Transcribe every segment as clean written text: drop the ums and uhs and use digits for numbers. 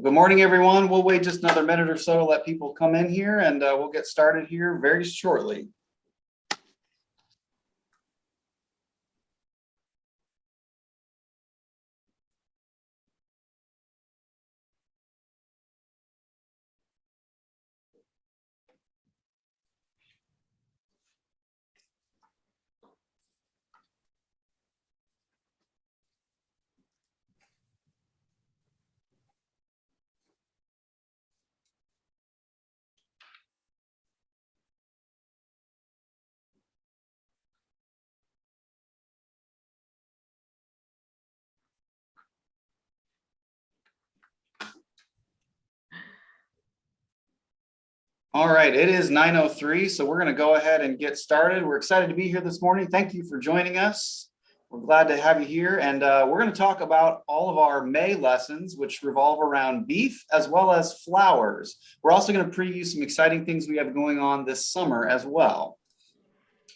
Good morning, everyone. We'll wait just another minute or so to let people come in here, and we'll get started here very shortly. All right, it is 9:03, so we're going to go ahead and get started. We're excited to be here this morning. Thank you for joining us. We're glad to have you here, and we're going to talk about all of our May lessons, which revolve around beef as well as flowers. We're also going to preview some exciting things we have going on this summer as well.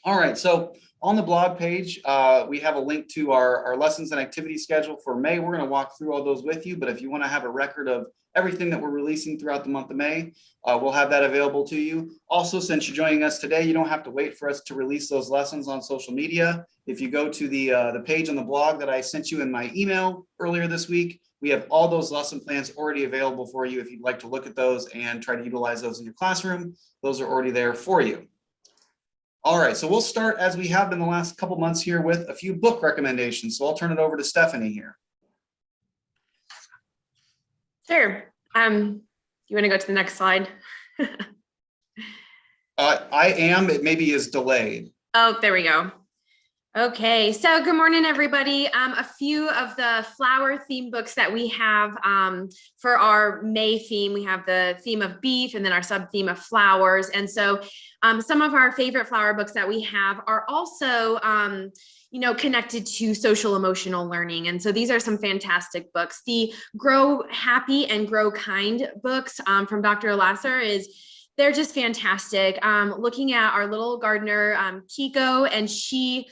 All right, so on the blog page, we have a link to our lessons and activity schedule for May. We're going to walk through all those with you, but if you want to have a record of everything that we're releasing throughout the month of May, we'll have that available to you. Also, since you're joining us today, you don't have to wait for us to release those lessons on social media. If you go to the page on the blog that I sent you in my email earlier this week, we have all those lesson plans already available for you if you'd like to look at those and try to utilize those in your classroom. Those are already there for you. All right, so we'll start as we have been the last couple months here with a few book recommendations. So I'll turn it over to Stephanie here. Sure. You want to go to the next slide? I am. It maybe is delayed. Oh, there we go. Okay, so good morning, everybody. A few of the flower theme books that we have for our May theme. We have the theme of beef and then our sub theme of flowers. And so some of our favorite flower books that we have are also connected to social emotional learning. And so these are some fantastic books. The Grow Happy and Grow Kind books from Dr. Lasser they're just fantastic. Looking at our little gardener, Kiki, and she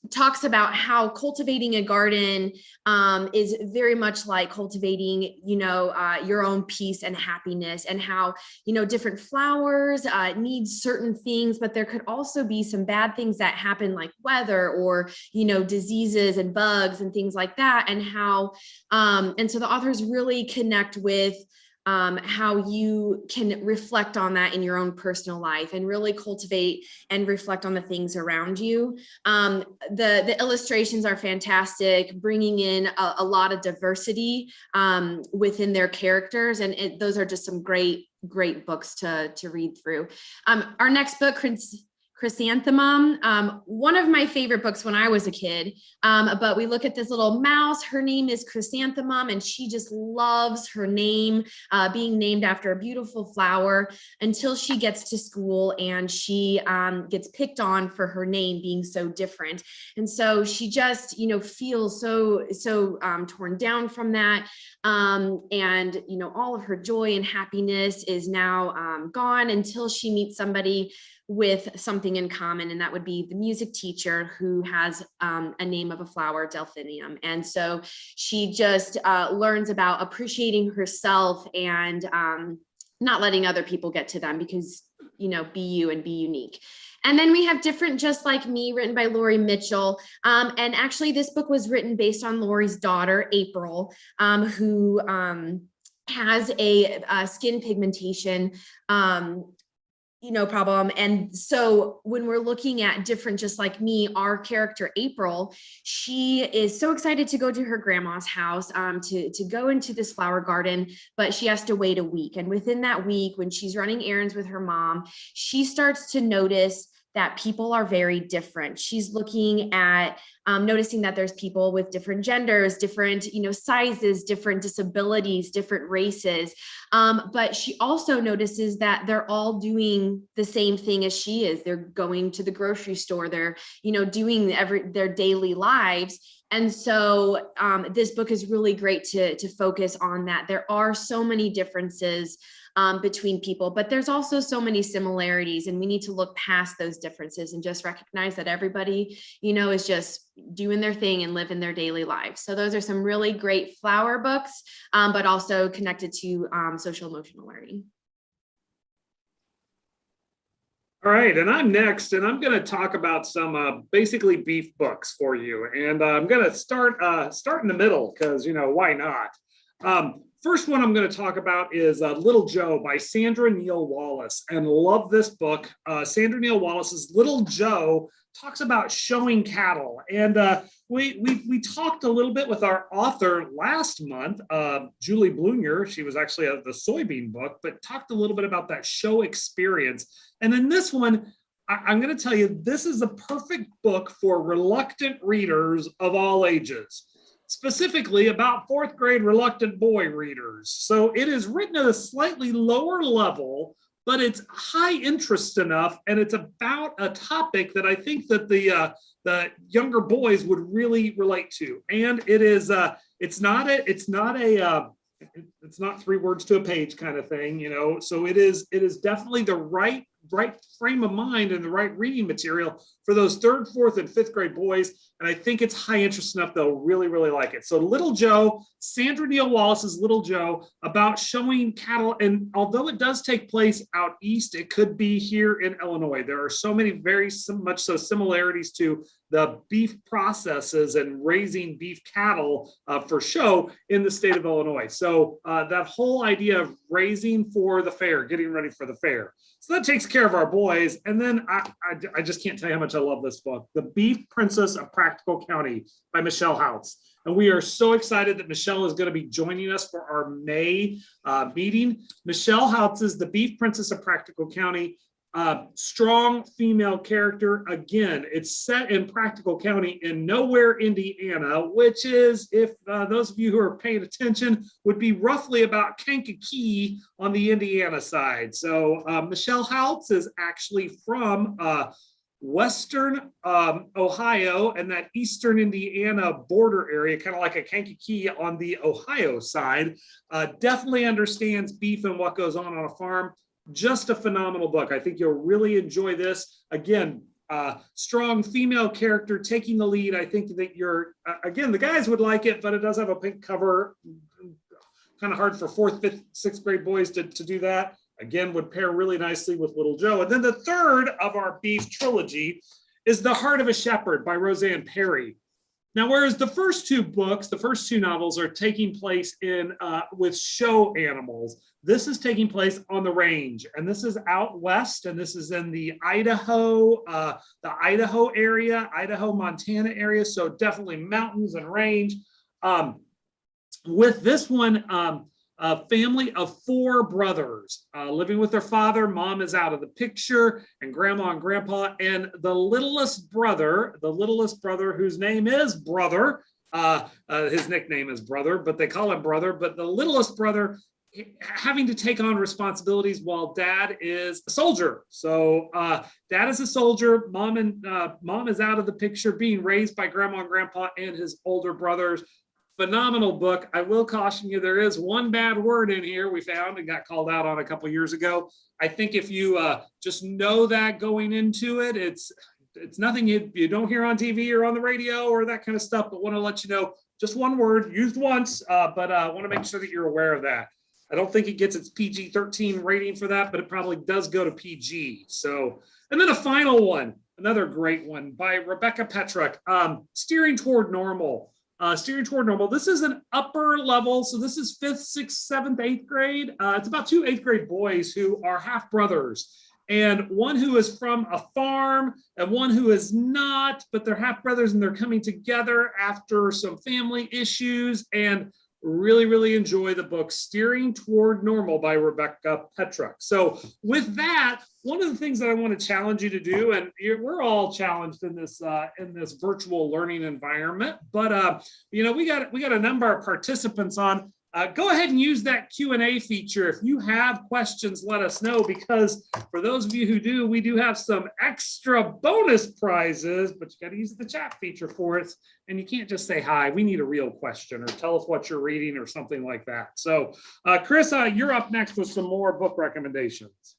talks about how cultivating a garden is very much like cultivating, your own peace and happiness, and how, different flowers need certain things, but there could also be some bad things that happen, like weather or, diseases and bugs and things like that. And how, and so the authors really connect with how you can reflect on that in your own personal life and really cultivate and reflect on the things around you. The illustrations are fantastic, bringing in a lot of diversity within their characters. And those are just some great books to read through. Our next book, Chrysanthemum, one of my favorite books when I was a kid, but we look at this little mouse. Her name is Chrysanthemum, and she just loves her name, being named after a beautiful flower, until she gets to school and she gets picked on for her name being so different. And so she just, feels so torn down from that. And, all of her joy and happiness is now gone until she meets somebody with something in common, and that would be the music teacher who has a name of a flower, delphinium. And so she just learns about appreciating herself and not letting other people get to them, because, be you and be unique. And then we have Different Just Like Me, written by Lori Mitchell. And actually this book was written based on Lori's daughter, April, who has a skin pigmentation problem. And so when we're looking at Different Just Like Me, our character April, she is so excited to go to her grandma's house to go into this flower garden, but she has to wait a week. And within that week, when she's running errands with her mom, she starts to notice that people are very different. She's looking at noticing that there's people with different genders, different, sizes, different disabilities, different races. But she also notices that they're all doing the same thing as she is. They're going to the grocery store. They're, doing their daily lives. And so this book is really great to focus on that. There are so many differences between people, but there's also so many similarities, and we need to look past those differences and just recognize that everybody, is just doing their thing and living their daily lives. So those are some really great flower books, but also connected to social emotional learning. All right, and I'm next, and I'm going to talk about some basically beef books for you. And I'm going to start in the middle because, why not? First one I'm going to talk about is Little Joe by Sandra Neal Wallace, and love this book. Sandra Neal Wallace's Little Joe talks about showing cattle, and we talked a little bit with our author last month, Julie Blunier. She was actually the soybean book, but talked a little bit about that show experience. And in this one, I'm going to tell you, this is a perfect book for reluctant readers of all ages, specifically about fourth grade reluctant boy readers. So it is written at a slightly lower level, but it's high interest enough, and it's about a topic that I think that the younger boys would really relate to. And it is it's not 3 words to a page kind of thing, So it is definitely the right frame of mind and the right reading material for those 3rd, 4th, and 5th grade boys. And I think it's high interest enough they'll really, really like it. So Little Joe, Sandra Neal Wallace's Little Joe, about showing cattle. And although it does take place out east, it could be here in Illinois. There are so many much so similarities to the beef processes and raising beef cattle for show in the state of Illinois. So that whole idea of raising for the fair, getting ready for the fair. So that takes care of our boys. And then I just can't tell you how much I love this book, The Beef Princess of Practical County by Michelle Houtz. And we are so excited that Michelle is going to be joining us for our May meeting. Michelle Houtz is the Beef Princess of Practical County. Strong female character. Again, it's set in Practical County in Nowhere, Indiana, which is, if those of you who are paying attention, would be roughly about Kankakee on the Indiana side. So Michelle Houtz is actually from Western Ohio and that Eastern Indiana border area, kind of like a Kankakee on the Ohio side. Definitely understands beef and what goes on a farm. Just a phenomenal book. I think you'll really enjoy this. Again, strong female character taking the lead. I think that again, the guys would like it, but it does have a pink cover. Kind of hard for 4th, 5th, 6th grade boys to do that. Again, would pair really nicely with Little Joe. And then the third of our beef trilogy is The Heart of a Shepherd by Roseanne Perry. Now, whereas the first 2 books, the first 2 novels are taking place with show animals, this is taking place on the range, and this is out west, and this is in the Idaho area, Idaho-Montana area, so definitely mountains and range. With this one, a family of 4 brothers living with their father. Mom is out of the picture, and grandma and grandpa, and the littlest brother whose name is Brother, his nickname is Brother, but they call him Brother, but the littlest brother having to take on responsibilities while dad is a soldier. So dad is a soldier, mom is out of the picture, being raised by grandma and grandpa and his older brothers. Phenomenal book. I will caution you, there is one bad word in here we found and got called out on a couple years ago. I think if you just know that going into it, it's nothing you don't hear on TV or on the radio or that kind of stuff, but want to let you know, just one word used once, but want to make sure that you're aware of that. I don't think it gets its PG-13 rating for that, but it probably does go to PG. So, and then a final one, another great one by Rebecca Petrick, Steering Toward Normal. Steering Toward Normal. This is an upper level. So this is 5th, 6th, 7th, 8th grade. It's about 2 8th grade boys who are half brothers, and one who is from a farm and one who is not, but they're half brothers and they're coming together after some family issues, and really, really enjoy the book Steering Toward Normal by Rebecca Petrick. So with that, one of the things that I want to challenge you to do, and we're all challenged in this virtual learning environment, but we got a number of participants on. go ahead and use that Q&A feature. If you have questions, let us know, because for those of you who do, we do have some extra bonus prizes, but you got to use the chat feature for it. And you can't just say hi. We need a real question, or tell us what you're reading or something like that. So Chris, you're up next with some more book recommendations.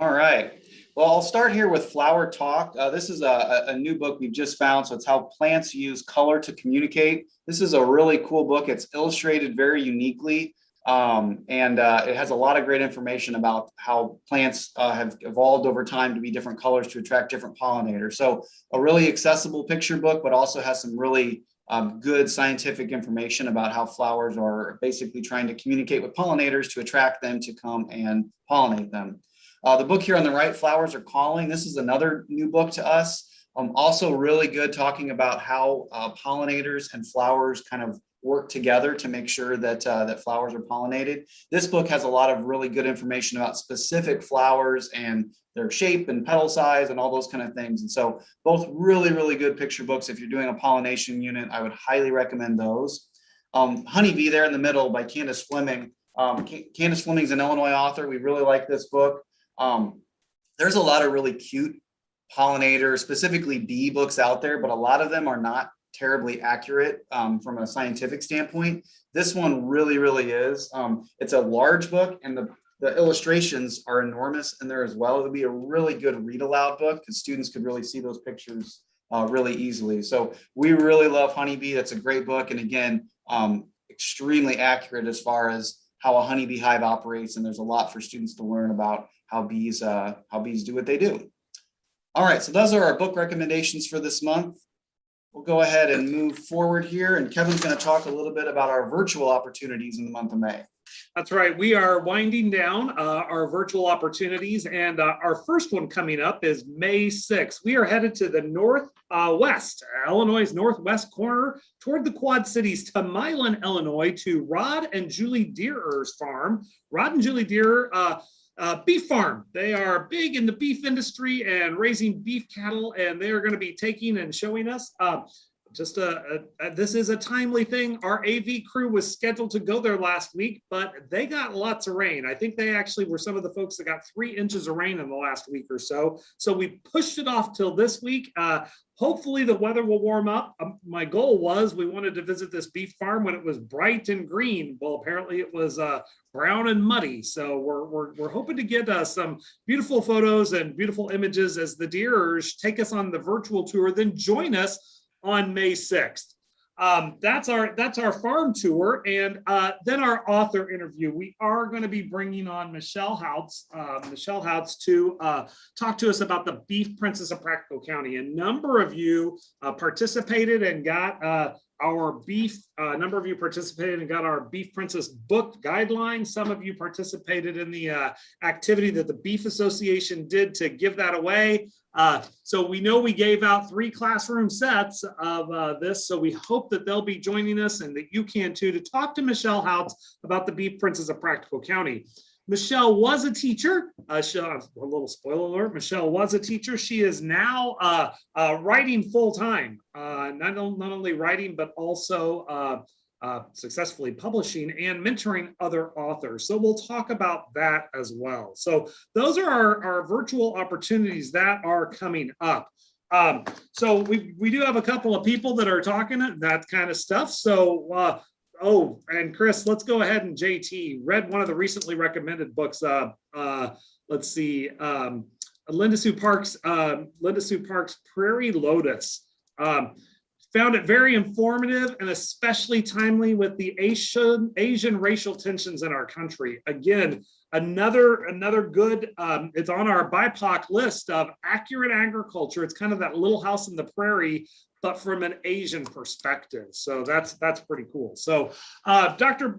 All right. Well, I'll start here with Flower Talk. This is a new book we've just found. So it's how plants use color to communicate. This is a really cool book. It's illustrated very uniquely. And it has a lot of great information about how plants have evolved over time to be different colors to attract different pollinators. So a really accessible picture book, but also has some really good scientific information about how flowers are basically trying to communicate with pollinators to attract them to come and pollinate them. The book here on the right, Flowers Are Calling. This is another new book to us. Also really good, talking about how pollinators and flowers kind of work together to make sure that that flowers are pollinated. This book has a lot of really good information about specific flowers and their shape and petal size and all those kind of things. And so both really, really good picture books. If you're doing a pollination unit, I would highly recommend those. Honeybee there in the middle by Candace Fleming. Candace Fleming's an Illinois author. We really like this book. There's a lot of really cute pollinator, specifically bee books out there, but a lot of them are not terribly accurate from a scientific standpoint. This one really, really is. It's a large book, and the illustrations are enormous in there as well. It would be a really good read aloud book because students could really see those pictures really easily. So we really love Honeybee. That's a great book. And again, extremely accurate as far as how a honeybee hive operates. And there's a lot for students to learn about how bees do what they do. All right, so those are our book recommendations for this month. We'll go ahead and move forward here, and Kevin's going to talk a little bit about our virtual opportunities in the month of May. That's right. We are winding down our virtual opportunities, and our first one coming up is May 6th. We are headed to the northwest, Illinois' northwest corner toward the Quad Cities to Milan, Illinois, to Rod and Julie Deerer's farm. Rod and Julie Deerer beef farm. They are big in the beef industry and raising beef cattle, and they are going to be taking and showing us this is a timely thing. Our AV crew was scheduled to go there last week, but they got lots of rain. I think they actually were some of the folks that got 3 inches of rain in the last week or so. So we pushed it off till this week. Hopefully the weather will warm up. My goal was we wanted to visit this beef farm when it was bright and green. Well, apparently it was brown and muddy. So we're hoping to get some beautiful photos and beautiful images as the Deerers take us on the virtual tour, then join us on May 6th. That's our farm tour, and then our author interview. We are going to be bringing on Michelle Houts to talk to us about the Beef Princess of Practical County. A number of you participated and got our Beef Princess book guideline. Some of you participated in the activity that the Beef Association did to give that away. So we know we gave out 3 classroom sets of this, so we hope that they'll be joining us and that you can too, to talk to Michelle Houts about the Beef Princess of Practical County. Michelle was a teacher. A little spoiler alert, Michelle was a teacher. She is now writing full-time, not only writing, but also successfully publishing and mentoring other authors. So we'll talk about that as well. So those are our virtual opportunities that are coming up. So we do have a couple of people that are talking that kind of stuff. So and Chris, let's go ahead, and JT read one of the recently recommended books. Let's see, Linda Sue Parks' Prairie Lotus. Found it very informative and especially timely with the Asian racial tensions in our country. Again, another good, it's on our BIPOC list of accurate agriculture. It's kind of that Little House in the Prairie, but from an Asian perspective. So that's pretty cool. So Dr.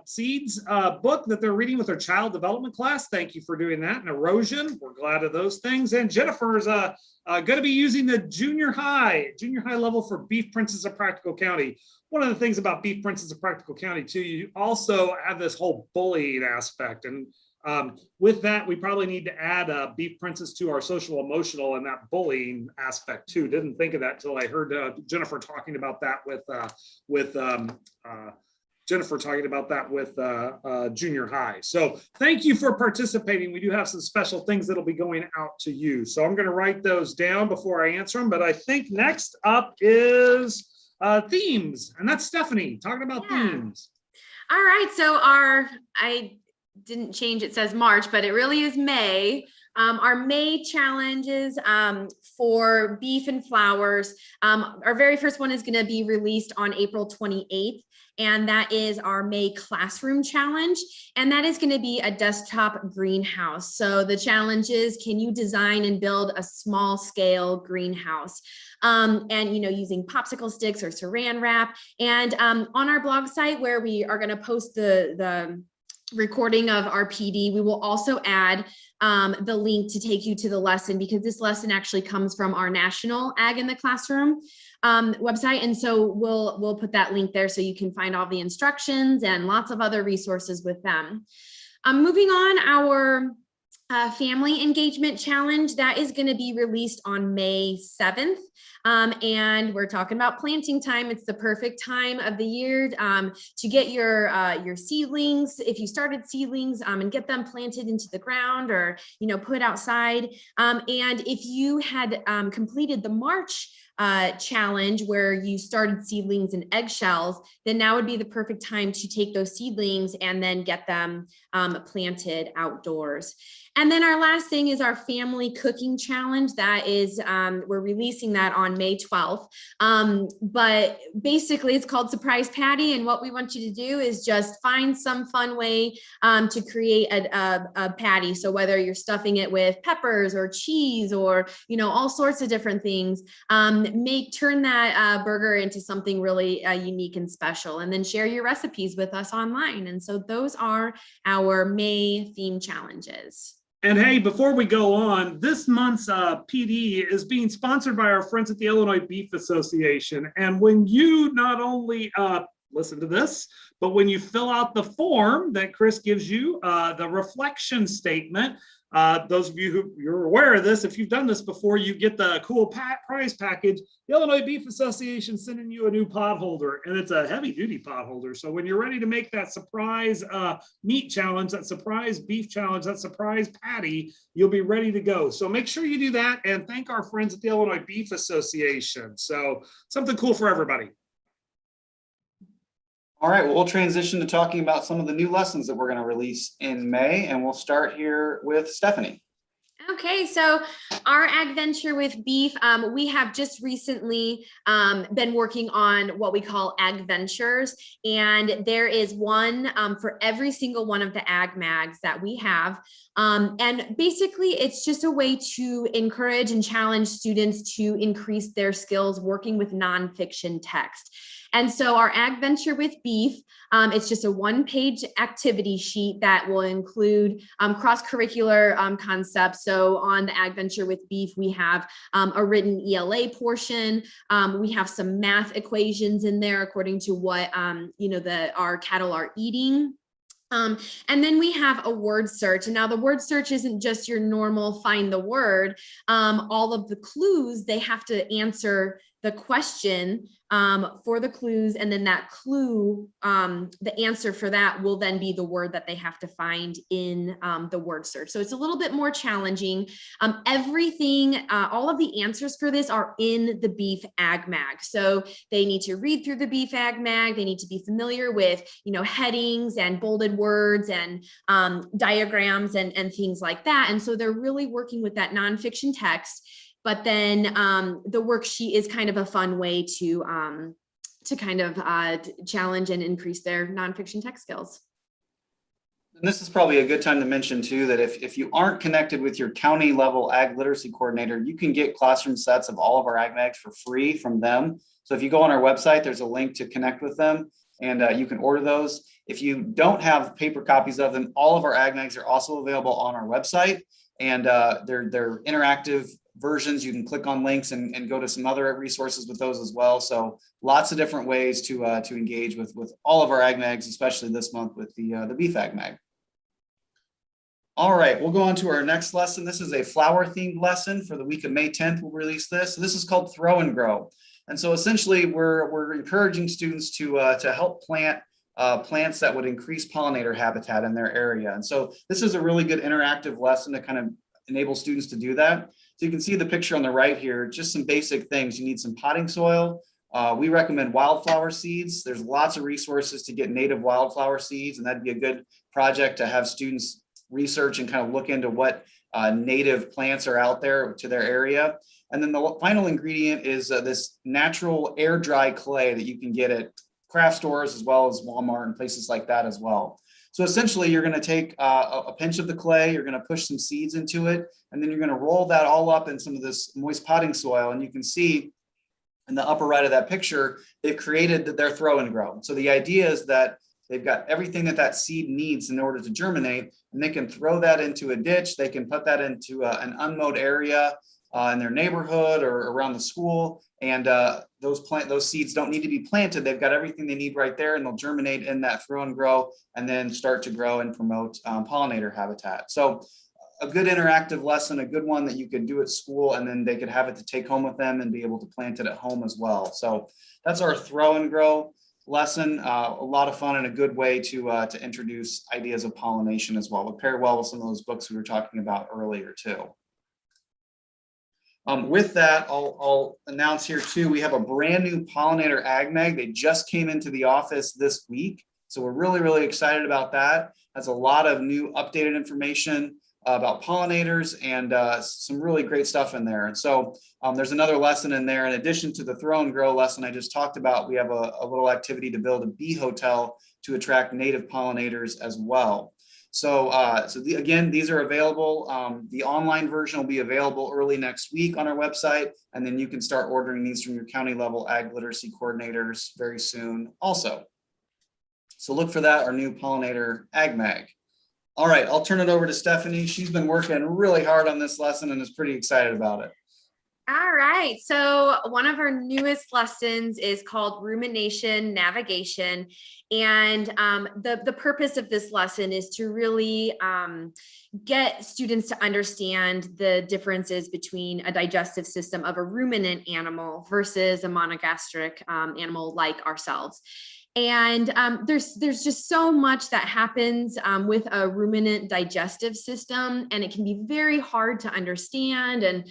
Seed's book that they're reading with their child development class, thank you for doing that. And Erosion, we're glad of those things. And Jennifer's going to be using the junior high level for Beef Princess of Practical County. One of the things about Beef Princess of Practical County too, you also have this whole bullying aspect. And with that, we probably need to add Beef Princess to our social emotional and that bullying aspect too. Didn't think of that till I heard Jennifer talking about that with Jennifer talking about that with junior high. So thank you for participating. We do have some special things that'll be going out to you. So I'm going to write those down before I answer them. But I think next up is themes. And that's Stephanie talking about themes. All right. So I didn't change, it says March, but it really is May. Our May challenges for beef and flowers. Our very first one is going to be released on April 28th. And that is our May classroom challenge. And that is going to be a desktop greenhouse. So the challenge is, can you design and build a small scale greenhouse? And, you know, using popsicle sticks or saran wrap. And on our blog site, where we are going to post the recording of our PD, we will also add the link to take you to the lesson, because this lesson actually comes from our national Ag in the Classroom website. And so we'll put that link there so you can find all the instructions and lots of other resources with them. Moving on, our family engagement challenge, that is going to be released on May 7th. And we're talking about planting time. It's the perfect time of the year to get your seedlings, if you started seedlings, and get them planted into the ground or, you know, put outside. And if you had completed the March challenge where you started seedlings in eggshells, then now would be the perfect time to take those seedlings and then get them planted outdoors. And then our last thing is our family cooking challenge. That is, we're releasing that on May 12th. But basically it's called Surprise Patty. And what we want you to do is just find some fun way to create a patty. So whether you're stuffing it with peppers or cheese or, you know, all sorts of different things, turn that burger into something really unique and special, and then share your recipes with us online. And so those are our May theme challenges. And hey, before we go on, this month's PD is being sponsored by our friends at the Illinois Beef Association. And when you not only listen to this, but when you fill out the form that Chris gives you, the reflection statement, those of you who you're aware of this, if you've done this before, you get the cool prize package. The Illinois Beef Association sending you a new pot holder, and it's a heavy duty pot holder. So when you're ready to make that surprise meat challenge, that surprise beef challenge, that surprise patty, you'll be ready to go. So make sure you do that, and thank our friends at the Illinois Beef Association. So something cool for everybody. All right, well, we'll transition to talking about some of the new lessons that we're going to release in May, and we'll start here with Stephanie. Okay, so our Ag Venture with Beef, we have just recently been working on what we call Ag Ventures, and there is one for every single one of the Ag Mags that we have. And basically, it's just a way to encourage and challenge students to increase their skills working with nonfiction text. And so our Ag Venture with Beef, it's just a one-page activity sheet that will include cross-curricular concepts. So on the Ag Venture with Beef, we have a written ELA portion. We have some math equations in there according to what our cattle are eating. And then we have a word search. And now the word search isn't just your normal find the word. All of the clues, they have to answer the question for the clues, and then that clue, the answer for that will then be the word that they have to find in the word search. So it's a little bit more challenging. Everything, all of the answers for this are in the Beef Ag Mag. So they need to read through the Beef Ag Mag. They need to be familiar with, headings and bolded words and diagrams and things like that. And so they're really working with that nonfiction text. But then the worksheet is kind of a fun way to kind of challenge and increase their nonfiction text skills. And this is probably a good time to mention too, that if you aren't connected with your county level ag literacy coordinator, you can get classroom sets of all of our ag mags for free from them. So if you go on our website, there's a link to connect with them, and you can order those. If you don't have paper copies of them, all of our ag mags are also available on our website, and they're interactive versions. You can click on links and go to some other resources with those as well. So lots of different ways to engage with all of our ag mags, especially this month with the Beef Ag Mag. All right, we'll go on to our next lesson. This is a flower themed lesson for the week of May 10th. We'll release this. This is called Throw and Grow. And so essentially we're encouraging students to help plant plants that would increase pollinator habitat in their area. And so this is a really good interactive lesson to kind of enable students to do that. So you can see the picture on the right here, just some basic things. You need some potting soil. We recommend wildflower seeds. There's lots of resources to get native wildflower seeds, and that'd be a good project to have students research and kind of look into what native plants are out there to their area. And then the final ingredient is this natural air dry clay that you can get at craft stores as well as Walmart and places like that as well. So essentially you're going to take a pinch of the clay, you're going to push some seeds into it, and then you're going to roll that all up in some of this moist potting soil. And you can see in the upper right of that picture, they've created their throw and grow. So the idea is that they've got everything that that seed needs in order to germinate, and they can throw that into a ditch. They can put that into an unmowed area in their neighborhood or around the school. And those seeds don't need to be planted. They've got everything they need right there, and they'll germinate in that throw and grow and then start to grow and promote pollinator habitat. So a good interactive lesson, a good one that you could do at school, and then they could have it to take home with them and be able to plant it at home as well. So that's our throw and grow lesson. A lot of fun and a good way to introduce ideas of pollination as well. Would pair well with some of those books we were talking about earlier too. With that, I'll announce here too, we have a brand new pollinator ag mag. They just came into the office this week. So we're really, really excited about that. Has a lot of new updated information about pollinators and some really great stuff in there. And so there's another lesson in there. In addition to the throw and grow lesson I just talked about, we have a little activity to build a bee hotel to attract native pollinators as well. So, again, these are available. The online version will be available early next week on our website, and then you can start ordering these from your county level ag literacy coordinators very soon also. So look for that, our new pollinator ag mag. All right, I'll turn it over to Stephanie. She's been working really hard on this lesson and is pretty excited about it. All right, so one of our newest lessons is called Rumination Navigation. And the purpose of this lesson is to really get students to understand the differences between a digestive system of a ruminant animal versus a monogastric animal like ourselves. And there's just so much that happens with a ruminant digestive system, and it can be very hard to understand. And,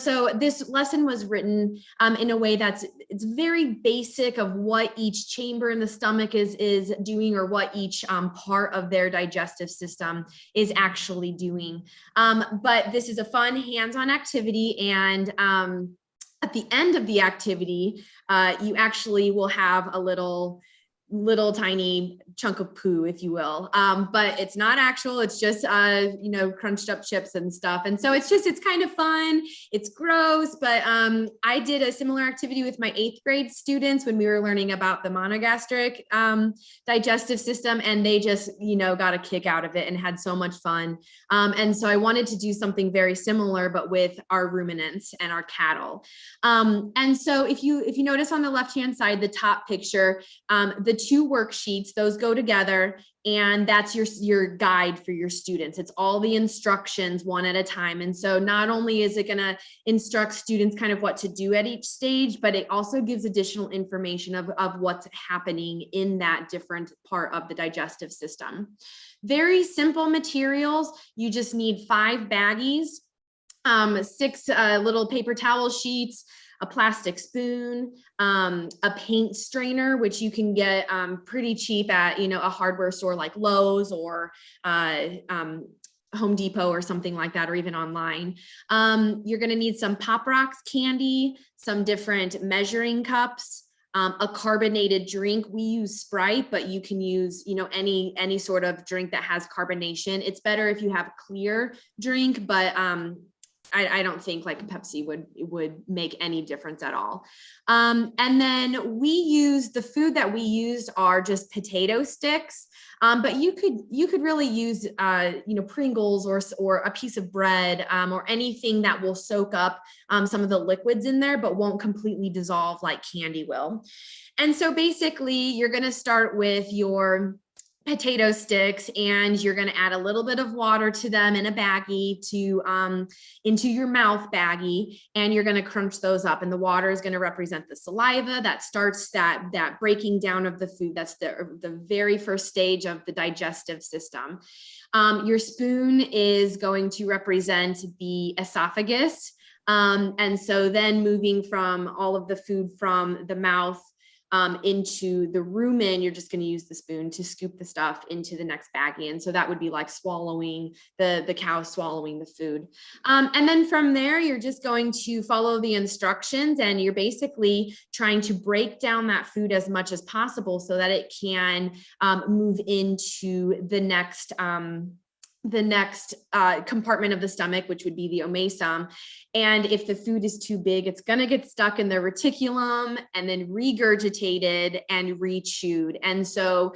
so this lesson was written in a way it's very basic of what each chamber in the stomach is doing, or what each part of their digestive system is actually doing. But this is a fun hands-on activity, and at the end of the activity, you actually will have a little tiny chunk of poo, if you will. But it's not actual, it's just, crunched up chips and stuff. And so it's kind of fun. It's gross, but I did a similar activity with my 8th grade students when we were learning about the monogastric digestive system, and they just, got a kick out of it and had so much fun. And so I wanted to do something very similar, but with our ruminants and our cattle. And so if you notice on the left-hand side, the top picture, the 2 worksheets, those go together, and that's your guide for your students. It's all the instructions one at a time. And so not only is it going to instruct students kind of what to do at each stage, but it also gives additional information of what's happening in that different part of the digestive system. Very simple materials. You just need 5 baggies, 6 little paper towel sheets, a plastic spoon, a paint strainer, which you can get pretty cheap at, a hardware store like Lowe's or Home Depot or something like that, or even online. You're going to need some Pop Rocks candy, some different measuring cups, a carbonated drink. We use Sprite, but you can use, any sort of drink that has carbonation. It's better if you have a clear drink, but I don't think like Pepsi would make any difference at all. And then the food that we used are just potato sticks. But you could really use, Pringles or a piece of bread, or anything that will soak up some of the liquids in there, but won't completely dissolve like candy will. And so basically you're going to start with your potato sticks, and you're going to add a little bit of water to them in a baggie to into your mouth baggie, and you're going to crunch those up, and the water is going to represent the saliva that starts that breaking down of the food. That's the very first stage of the digestive system. Your spoon is going to represent the esophagus, and so then moving from all of the food from the mouth into the rumen, you're just going to use the spoon to scoop the stuff into the next baggie. And so that would be like swallowing the cow swallowing the food. And then from there, you're just going to follow the instructions, and you're basically trying to break down that food as much as possible so that it can move into the next compartment of the stomach, which would be the omasum. And if the food is too big, it's going to get stuck in the reticulum and then regurgitated and re-chewed. And so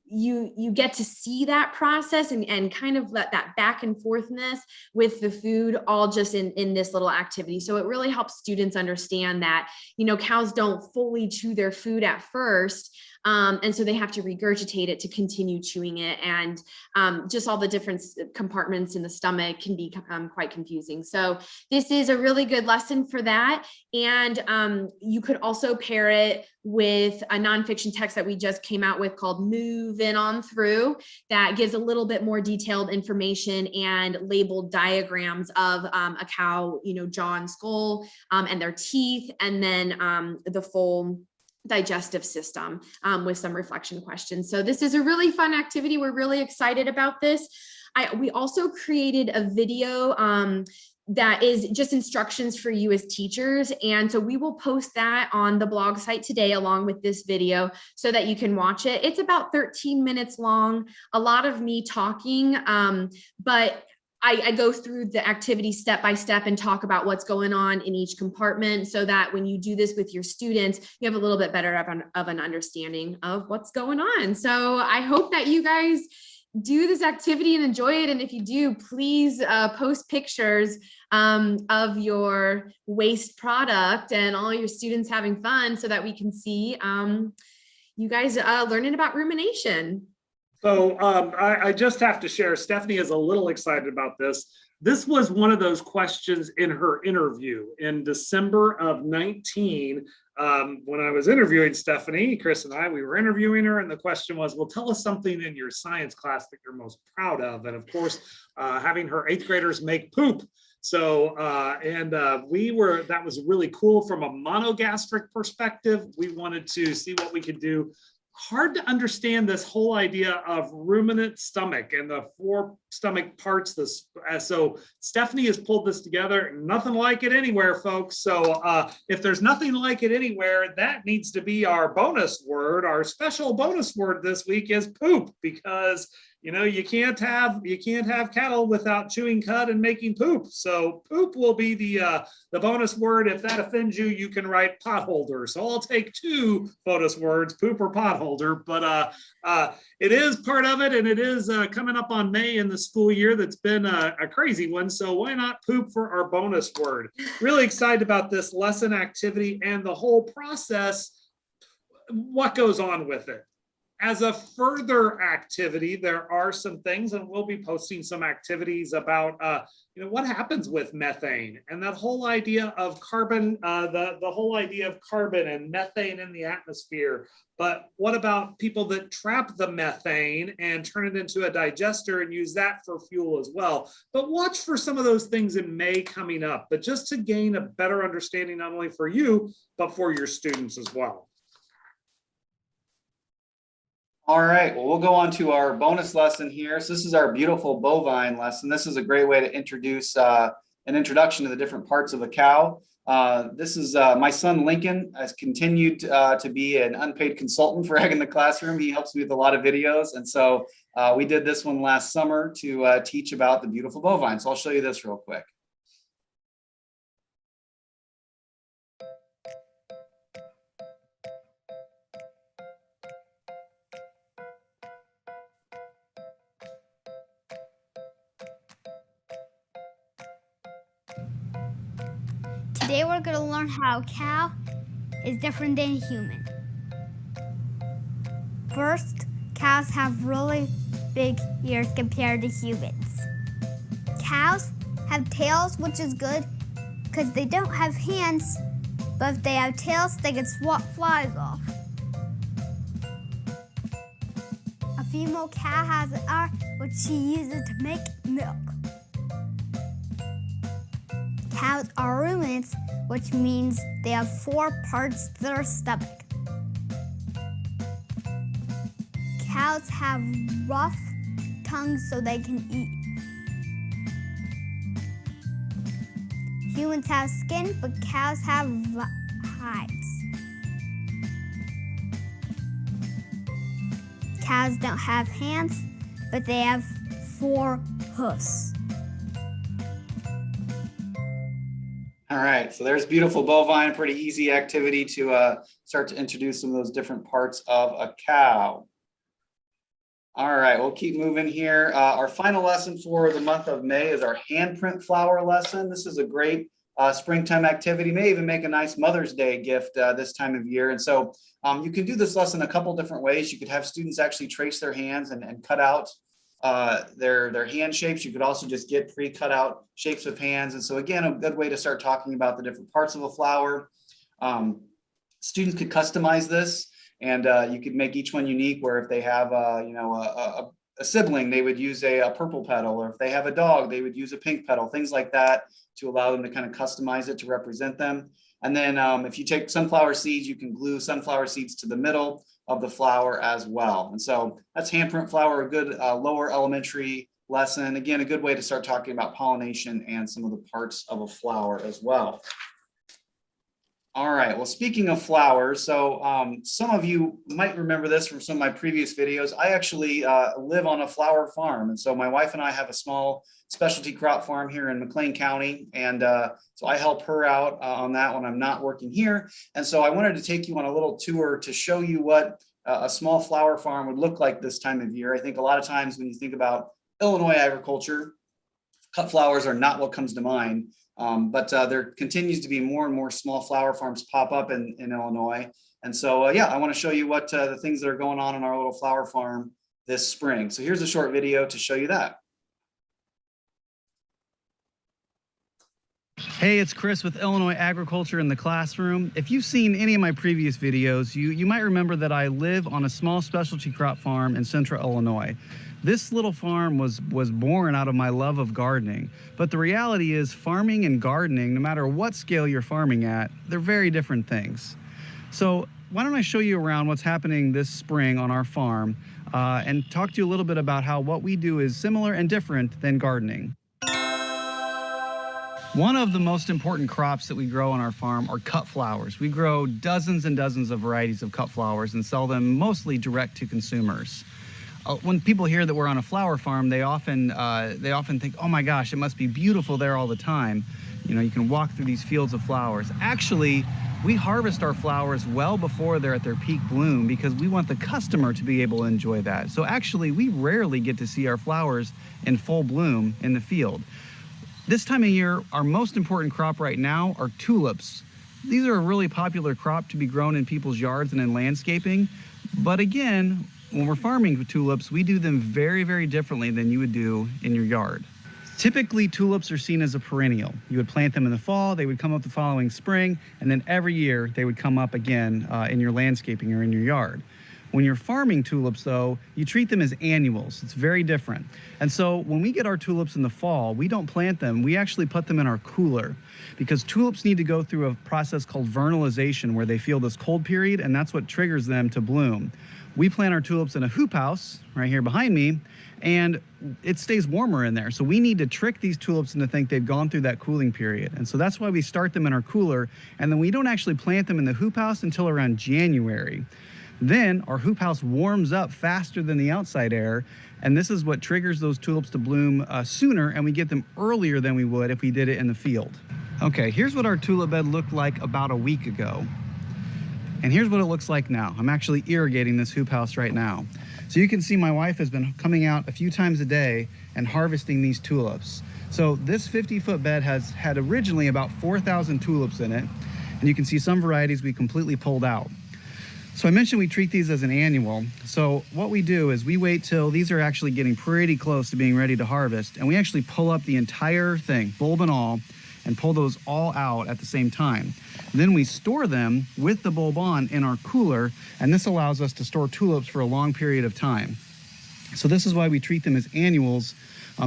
you get to see that process and kind of let that back and forthness with the food all just in this little activity. So it really helps students understand that, you know, cows don't fully chew their food at first. And so they have to regurgitate it to continue chewing it. And just all the different compartments in the stomach can be quite confusing. So this is a really good lesson for that. And you could also pair it with a nonfiction text that we just came out with called Moving On Through, that gives a little bit more detailed information and labeled diagrams of a cow, you know, jaw and skull, and their teeth, and then the full digestive system with some reflection questions. So this is a really fun activity. We're really excited about this. We also created a video that is just instructions for you as teachers. And so we will post that on the blog site today, along with this video, so that you can watch it. It's about 13 minutes long, a lot of me talking, but I go through the activity step by step and talk about what's going on in each compartment, so that when you do this with your students, you have a little bit better of an understanding of what's going on. So I hope that you guys do this activity and enjoy it. And if you do, please post pictures of your waste product and all your students having fun, so that we can see you guys learning about rumination. So I just have to share, Stephanie is a little excited about this. This was one of those questions in her interview in December of 19. When I was interviewing Stephanie, Chris and I, we were interviewing her, and the question was, well, tell us something in your science class that you're most proud of. And of course, having her 8th graders make poop. So, that was really cool from a monogastric perspective. We wanted to see what we could do. Hard to understand this whole idea of ruminant stomach and the 4 stomach parts. So Stephanie has pulled this together. Nothing like it anywhere, folks. So if there's nothing like it anywhere, that needs to be our bonus word. Our special bonus word this week is poop, because you know, you can't have cattle without chewing cud and making poop. So poop will be the bonus word. If that offends you, you can write potholder. So I'll take 2 bonus words, poop or potholder. But it is part of it, and it is coming up on May in the school year. That's been a crazy one. So why not poop for our bonus word? Really excited about this lesson activity and the whole process. What goes on with it? As a further activity, there are some things, and we'll be posting some activities about, what happens with methane and that whole idea of carbon, the whole idea of carbon and methane in the atmosphere. But what about people that trap the methane and turn it into a digester and use that for fuel as well? But watch for some of those things in May coming up, but just to gain a better understanding, not only for you, but for your students as well. All right, well, we'll go on to our bonus lesson here. So this is our beautiful bovine lesson. This is a great way to introduce an introduction to the different parts of the cow. This is my son, Lincoln, has continued to be an unpaid consultant for Egg in the Classroom. He helps me with a lot of videos. And so we did this one last summer to teach about the beautiful bovine. So I'll show you this real quick. Today we're going to learn how a cow is different than a human. First, Cows have really big ears compared to humans. Cows have tails, which is good because they don't have hands, but if they have tails, they can swat flies off. A female cow has an eye which she uses to make milk. Cows are ruminants, which means they have 4 parts to their stomach. Cows have rough tongues so they can eat. Humans have skin, but cows have hides. Cows don't have hands, but they have 4 hoofs. All right, so there's beautiful bovine, pretty easy activity to start to introduce some of those different parts of a cow. All right, we'll keep moving here. Our final lesson for the month of May is our handprint flower lesson. This is a great springtime activity, may even make a nice Mother's Day gift this time of year. And so you can do this lesson a couple different ways. You could have students actually trace their hands and cut out their hand shapes. You could also just get pre-cut out shapes of hands. And so again, a good way to start talking about the different parts of a flower. Students could customize this, and you could make each one unique, where if they have a sibling, they would use a purple petal, or if they have a dog, they would use a pink petal, things like that, to allow them to kind of customize it to represent them. And then if you take sunflower seeds, you can glue sunflower seeds to the middle of the flower as well. And so that's handprint flower, a good lower elementary lesson. Again, a good way to start talking about pollination and some of the parts of a flower as well. All right, well, speaking of flowers, so some of you might remember this from some of my previous videos. I actually live on a flower farm. And so my wife and I have a small specialty crop farm here in McLean County. And so I help her out on that when I'm not working here. And so I wanted to take you on a little tour to show you what a small flower farm would look like this time of year. I think a lot of times when you think about Illinois agriculture, cut flowers are not what comes to mind. But there continues to be more and more small flower farms pop up in Illinois. And so, yeah, I want to show you what the things that are going on in our little flower farm this spring. So here's a short video to show you that. Hey, it's Chris with Illinois Agriculture in the Classroom. If you've seen any of my previous videos, you might remember that I live on a small specialty crop farm in central Illinois. This little farm was born out of my love of gardening. But the reality is farming and gardening, no matter what scale you're farming at, they're very different things. So why don't I show you around what's happening this spring on our farm and talk to you a little bit about how what we do is similar and different than gardening. One of the most important crops that we grow on our farm are cut flowers. We grow dozens and dozens of varieties of cut flowers and sell them mostly direct to consumers. When people hear that we're on a flower farm, they often think, oh my gosh, it must be beautiful there all the time. You know, you can walk through these fields of flowers. Actually, we harvest our flowers well before they're at their peak bloom because we want the customer to be able to enjoy that. So actually, we rarely get to see our flowers in full bloom in the field. This time of year, our most important crop right now are tulips. These are a really popular crop to be grown in people's yards and in landscaping. But again, when we're farming tulips, we do them very, very differently than you would do in your yard. Typically, tulips are seen as a perennial. You would plant them in the fall, they would come up the following spring, and then every year they would come up again in your landscaping or in your yard. When you're farming tulips, though, you treat them as annuals. It's very different. And so when we get our tulips in the fall, we don't plant them. We actually put them in our cooler because tulips need to go through a process called vernalization where they feel this cold period, and that's what triggers them to bloom. We plant our tulips in a hoop house right here behind me, and it stays warmer in there. So we need to trick these tulips into think they've gone through that cooling period. And so that's why we start them in our cooler, and then we don't actually plant them in the hoop house until around January. Then our hoop house warms up faster than the outside air, and this is what triggers those tulips to bloom sooner, and we get them earlier than we would if we did it in the field. Okay, here's what our tulip bed looked like about a week ago. And here's what it looks like now. I'm actually irrigating this hoop house right now. So you can see my wife has been coming out a few times a day and harvesting these tulips. So this 50-foot bed has had originally about 4,000 tulips in it. And you can see some varieties we completely pulled out. So I mentioned we treat these as an annual. So what we do is we wait till these are actually getting pretty close to being ready to harvest, and we actually pull up the entire thing, bulb and all, and pull those all out at the same time. Then we store them with the bulb on in our cooler, and this allows us to store tulips for a long period of time. So this is why we treat them as annuals,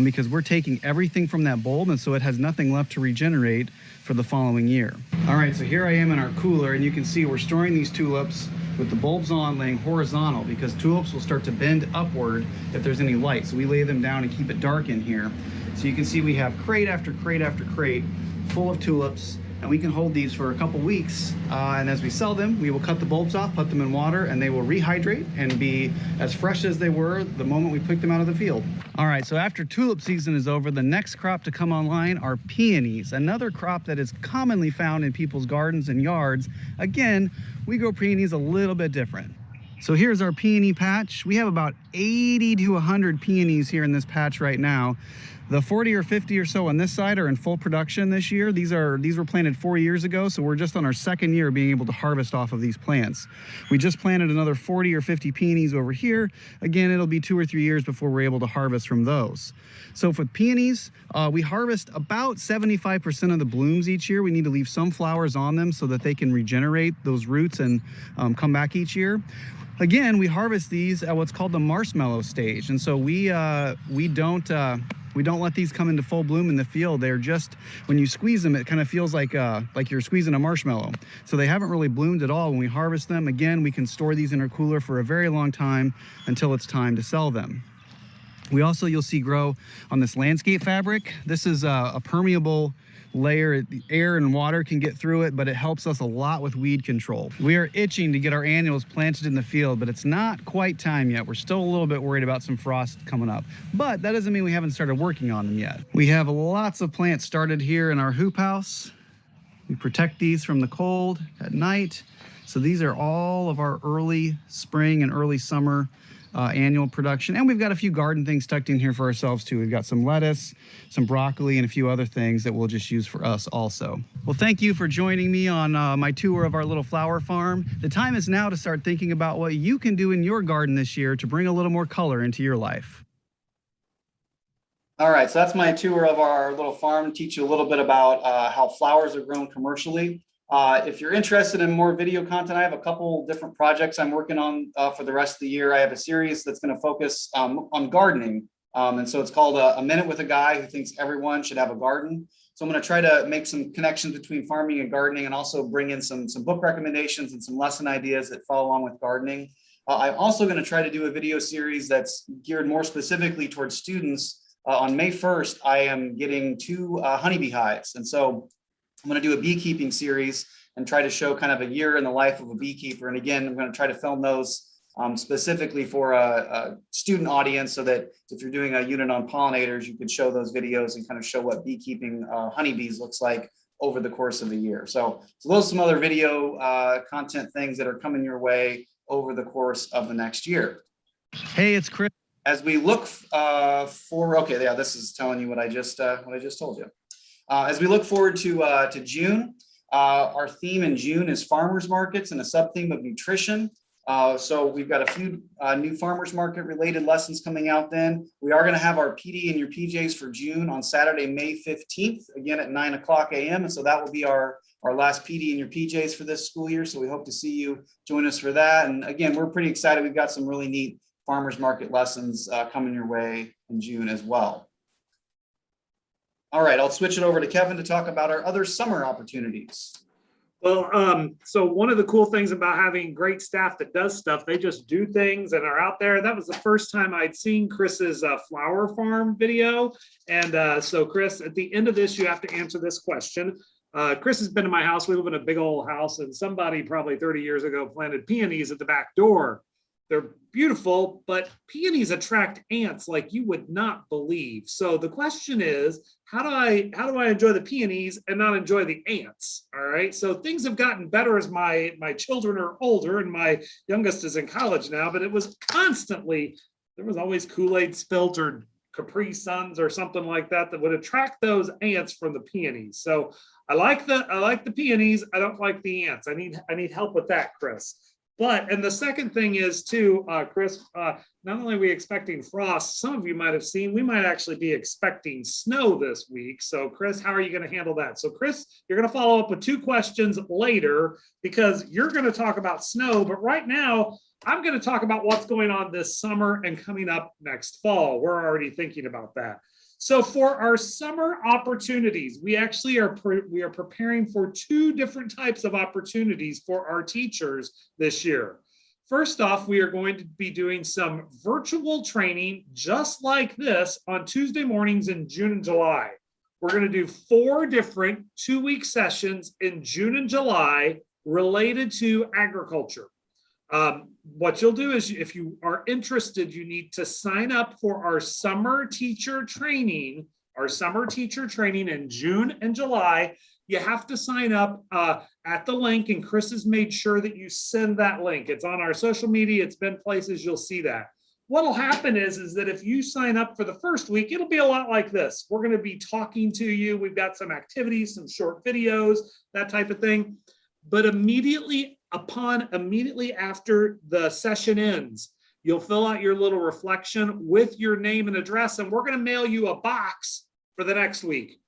because we're taking everything from that bulb, and so it has nothing left to regenerate for the following year. All right, so here I am in our cooler, and you can see we're storing these tulips with the bulbs on, laying horizontal, because tulips will start to bend upward if there's any light. So we lay them down and keep it dark in here. So you can see we have crate after crate after crate full of tulips, and we can hold these for a couple weeks. And as we sell them, we will cut the bulbs off, put them in water, and they will rehydrate and be as fresh as they were the moment we picked them out of the field. All right, so after tulip season is over, the next crop to come online are peonies, another crop that is commonly found in people's gardens and yards. Again, we grow peonies a little bit different. So here's our peony patch. We have about 80 to 100 peonies here in this patch right now. The 40 or 50 or so on this side are in full production this year. These were planted 4 years ago, so we're just on our second year being able to harvest off of these plants. We just planted another 40 or 50 peonies over here. Again, it'll be 2 or 3 years before we're able to harvest from those. So for peonies, we harvest about 75% of the blooms each year. We need to leave some flowers on them so that they can regenerate those roots and come back each year. Again, we harvest these at what's called the marshmallow stage, and so we don't let these come into full bloom in the field. They're just, when you squeeze them, it kind of feels like you're squeezing a marshmallow. So they haven't really bloomed at all when we harvest them. Again, we can store these in our cooler for a very long time until it's time to sell them. We also, you'll see, grow on this landscape fabric. This is a permeable layer. The air and water can get through it, but it helps us a lot with weed control. We are itching to get our annuals planted in the field, but it's not quite time yet. We're still a little bit worried about some frost coming up, but that doesn't mean we haven't started working on them yet. We have lots of plants started here in our hoop house. We protect these from the cold at night. So these are all of our early spring and early summer annual production. And we've got a few garden things tucked in here for ourselves too. We've got some lettuce, some broccoli, and a few other things that we'll just use for us also. Well, thank you for joining me on my tour of our little flower farm. The time is now to start thinking about what you can do in your garden this year to bring a little more color into your life. All right, so that's my tour of our little farm, teach you a little bit about how flowers are grown commercially. If you're interested in more video content, I have a couple different projects I'm working on for the rest of the year. I have a series that's going to focus on gardening. And so it's called A Minute with a Guy Who Thinks Everyone Should Have a Garden. So I'm going to try to make some connections between farming and gardening, and also bring in some book recommendations and some lesson ideas that follow along with gardening. I'm also going to try to do a video series that's geared more specifically towards students. On May 1st, I am getting 2 honeybee hives. And so I'm going to do a beekeeping series and try to show kind of a year in the life of a beekeeper. And again, I'm going to try to film those specifically for a student audience, so that if you're doing a unit on pollinators, you could show those videos and kind of show what beekeeping honeybees looks like over the course of the year. So those are some other video content things that are coming your way over the course of the next year. Hey, it's Chris. As we look okay, yeah, this is telling you what I just told you. As we look forward to June, our theme in June is farmers markets and a sub-theme of nutrition. So we've got a few new farmers market related lessons coming out then. We are going to have our PD in your PJs for June on Saturday, May 15th, again at 9:00 a.m. And so that will be our last PD in your PJs for this school year. So we hope to see you join us for that. And again, we're pretty excited. We've got some really neat farmers market lessons coming your way in June as well. All right, I'll switch it over to Kevin to talk about our other summer opportunities. Well, so one of the cool things about having great staff that does stuff, they just do things and are out there. That was the first time I'd seen Chris's flower farm video. And so Chris, at the end of this, you have to answer this question. Chris has been in my house. We live in a big old house, and somebody probably 30 years ago planted peonies at the back door. They're beautiful, but peonies attract ants like you would not believe. So the question is, how do I enjoy the peonies and not enjoy the ants? All right. So things have gotten better as my children are older, and my youngest is in college now, but it was constantly, there was always Kool-Aid spilt or Capri Suns or something like that would attract those ants from the peonies. So I like the peonies. I don't like the ants. I need help with that, Chris. But, and the second thing is too, Chris, not only are we expecting frost, some of you might have seen, we might actually be expecting snow this week. So Chris, how are you going to handle that? So Chris, you're going to follow up with 2 questions later because you're going to talk about snow, but right now I'm going to talk about what's going on this summer and coming up next fall. We're already thinking about that. So for our summer opportunities, we actually are preparing for 2 different types of opportunities for our teachers this year. First off, we are going to be doing some virtual training just like this on Tuesday mornings in June and July. We're going to do 4 different 2-week sessions in June and July related to agriculture. What you'll do is, if you are interested, you need to sign up for our summer teacher training in June and July. You have to sign up at the link, and Chris has made sure that you send that link. It's on our social media. It's been places you'll see that. What'll happen is that if you sign up for the first week, it'll be a lot like this. We're going to be talking to you. We've got some activities, some short videos, that type of thing. But immediately after the session ends, you'll fill out your little reflection with your name and address, and we're going to mail you a box for the next week.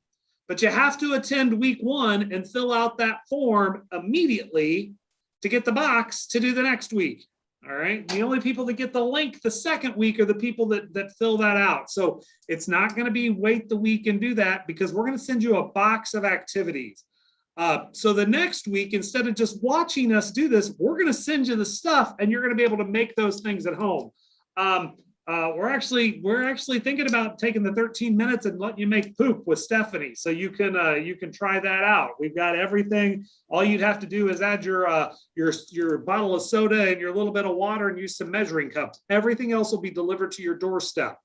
But you have to attend week 1 and fill out that form immediately to get the box to do the next week. All right. The only people that get the link the second week are the people that fill that out. So it's not going to be wait the week and do that, because we're going to send you a box of activities. So the next week, instead of just watching us do this, we're going to send you the stuff, and you're going to be able to make those things at home. We're actually thinking about taking the 13 minutes and letting you make poop with Stephanie, so you can try that out. We've got everything. All you'd have to do is add your bottle of soda and your little bit of water and use some measuring cups. Everything else will be delivered to your doorstep.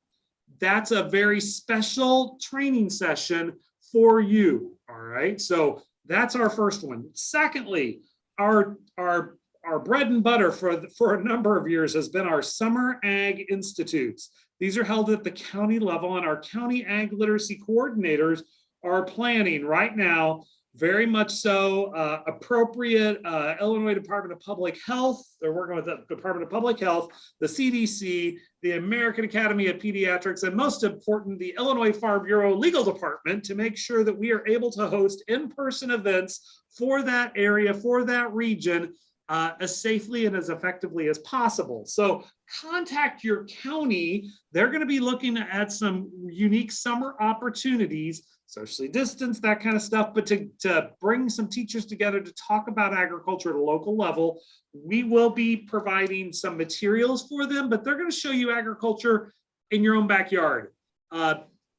That's a very special training session for you. All right. So that's our first one. Secondly, our bread and butter for a number of years has been our Summer Ag Institutes. These are held at the county level, and our county ag literacy coordinators are planning right now, very much so, appropriate Illinois Department of Public Health. They're working with the Department of Public Health, the CDC, the American Academy of Pediatrics, and most important, the Illinois Farm Bureau Legal Department, to make sure that we are able to host in-person events for that area, for that region, as safely and as effectively as possible. So contact your county. They're going to be looking at some unique summer opportunities, socially distanced, that kind of stuff, but to bring some teachers together to talk about agriculture at a local level. We will be providing some materials for them, but they're going to show you agriculture in your own backyard.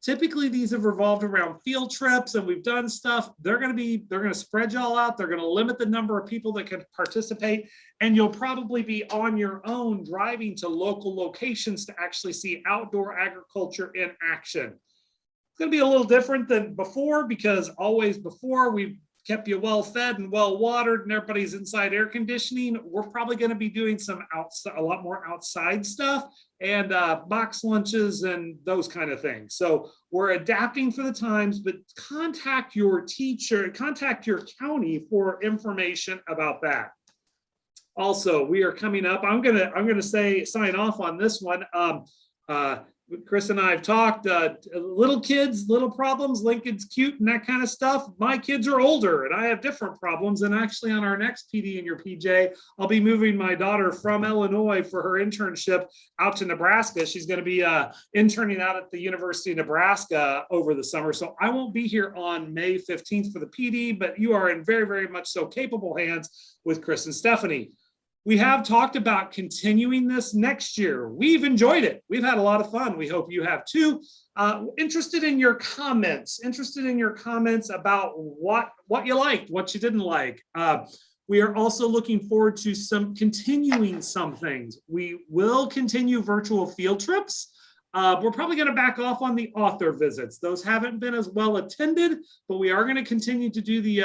Typically, these have revolved around field trips, and we've done stuff. They're going to spread y'all out. They're going to limit the number of people that can participate, and you'll probably be on your own driving to local locations to actually see outdoor agriculture in action. It's going to be a little different than before, because always before we've kept you well fed and well watered and everybody's inside air conditioning. We're probably going to be doing a lot more outside stuff, and box lunches and those kind of things. So we're adapting for the times, but contact your teacher, contact your county for information about that. Also, we are coming up. I'm gonna sign off on this one. Chris and I have talked, little kids, little problems, Lincoln's cute and that kind of stuff. My kids are older and I have different problems. And actually on our next PD in your PJ, I'll be moving my daughter from Illinois for her internship out to Nebraska. She's going to be interning out at the University of Nebraska over the summer. So I won't be here on May 15th for the PD, but you are in very, very much so capable hands with Chris and Stephanie. We have talked about continuing this next year. We've enjoyed it. We've had a lot of fun. We hope you have too. Interested in your comments about what you liked, what you didn't like. We are also looking forward to continuing some things. We will continue virtual field trips. We're probably going to back off on the author visits. Those haven't been as well attended, but we are going to continue to do the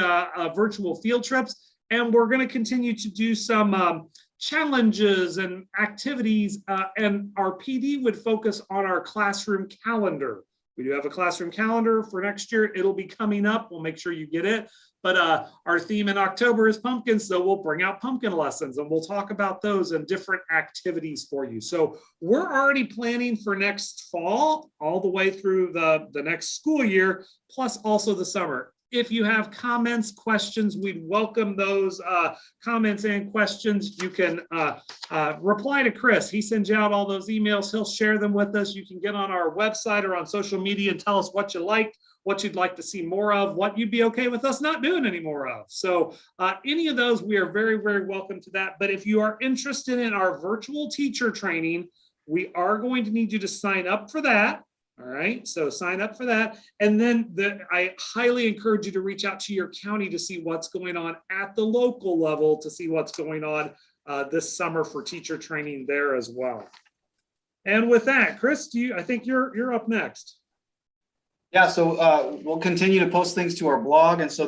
virtual field trips. And we're going to continue to do some challenges and activities, and our PD would focus on our classroom calendar. We do have a classroom calendar for next year. It'll be coming up. We'll make sure you get it. But our theme in October is pumpkins, so we'll bring out pumpkin lessons and we'll talk about those and different activities for you. So we're already planning for next fall, all the way through the next school year, plus also the summer. If you have comments, questions, we'd welcome those comments and questions. You can reply to Chris. He sends you out all those emails. He'll share them with us. You can get on our website or on social media and tell us what you like, what you'd like to see more of, what you'd be okay with us not doing any more of. So any of those, we are very, very welcome to that. But if you are interested in our virtual teacher training, we are going to need you to sign up for that. All right, so sign up for that. And then I highly encourage you to reach out to your county to see what's going on at the local level, to see what's going on this summer for teacher training there as well. And with that, Chris, I think you're up next. Yeah, so we'll continue to post things to our blog. And so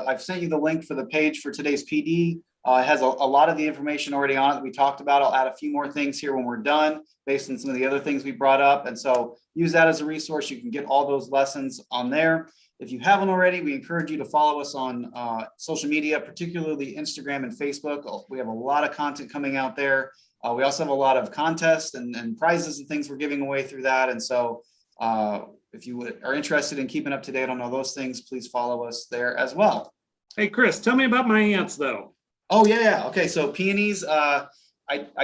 I've sent you the link for the page for today's PD. It has a lot of the information already on it that we talked about. I'll add a few more things here when we're done based on some of the other things we brought up. And so use that as a resource. You can get all those lessons on there. If you haven't already, we encourage you to follow us on social media, particularly Instagram and Facebook. We have a lot of content coming out there. We also have a lot of contests and prizes and things we're giving away through that. And so if you are interested in keeping up to date on all those things, please follow us there as well. Hey, Chris, tell me about my ants though. Oh, yeah. Okay. So peonies, I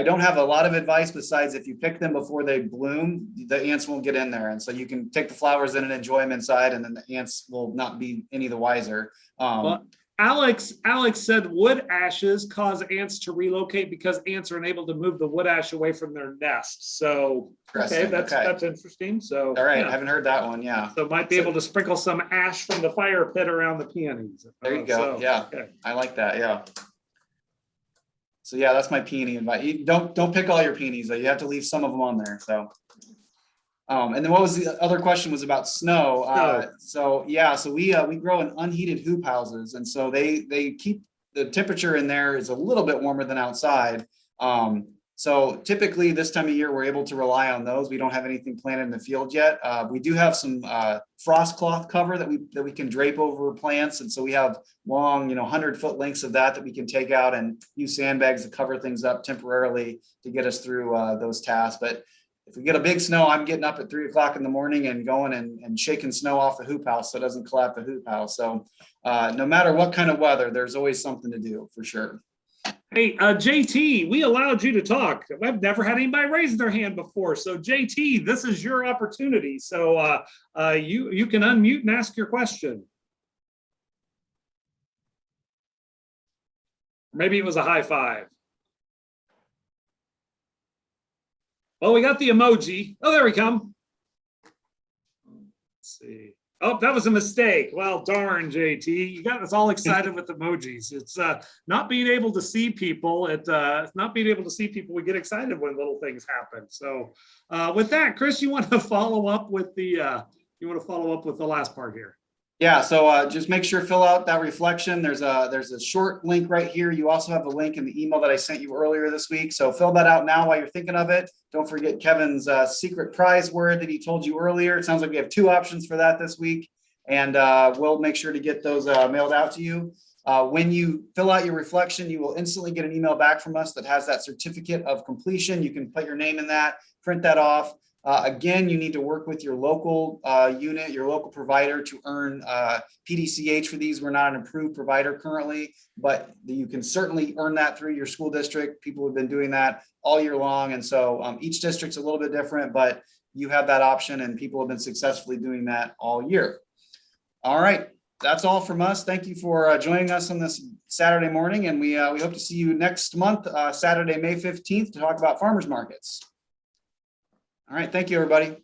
don't have a lot of advice besides if you pick them before they bloom, the ants won't get in there. And so you can take the flowers in and enjoy them inside, and then the ants will not be any the wiser. Well, Alex said wood ashes cause ants to relocate because ants are unable to move the wood ash away from their nest. So, okay, that's interesting. So, all right. Yeah. I haven't heard that one. Yeah. So might be able to sprinkle some ash from the fire pit around the peonies. There you go. So, yeah. Okay. I like that. Yeah. So yeah, that's my peony advice. Don't pick all your peonies though. You have to leave some of them on there. So, and then what was the other question was about snow. So we grow in unheated hoop houses, and so they keep the temperature in there is a little bit warmer than outside. So typically this time of year, we're able to rely on those. We don't have anything planted in the field yet. We do have some frost cloth cover that we can drape over plants. And so we have long, 100-foot lengths of that we can take out and use sandbags to cover things up temporarily to get us through those tasks. But if we get a big snow, I'm getting up at 3 o'clock in the morning and going and shaking snow off the hoop house so it doesn't collapse the hoop house. So no matter what kind of weather, there's always something to do for sure. Hey, JT, we allowed you to talk. I've never had anybody raise their hand before. So JT, this is your opportunity. So you can unmute and ask your question. Maybe it was a high five. Oh, we got the emoji. Oh, there we come. Let's see. Oh, that was a mistake. Well, darn, JT. You got us all excited with emojis. It's not being able to see people. It's not being able to see people. We get excited when little things happen. So with that, Chris, you want to follow up with the last part here? Yeah, so just make sure fill out that reflection. There's a short link right here. You also have a link in the email that I sent you earlier this week. So fill that out now while you're thinking of it. Don't forget Kevin's secret prize word that he told you earlier. It sounds like we have 2 options for that this week, and we'll make sure to get those mailed out to you. When you fill out your reflection, you will instantly get an email back from us that has that certificate of completion. You can put your name in that, print that off. Again, you need to work with your local unit, your local provider to earn PDCH for these. We're not an approved provider currently, but you can certainly earn that through your school district. People have been doing that all year long. And so each district's a little bit different, but you have that option and people have been successfully doing that all year. All right, that's all from us. Thank you for joining us on this Saturday morning. And we hope to see you next month, Saturday, May 15th, to talk about farmers markets. All right. Thank you, everybody.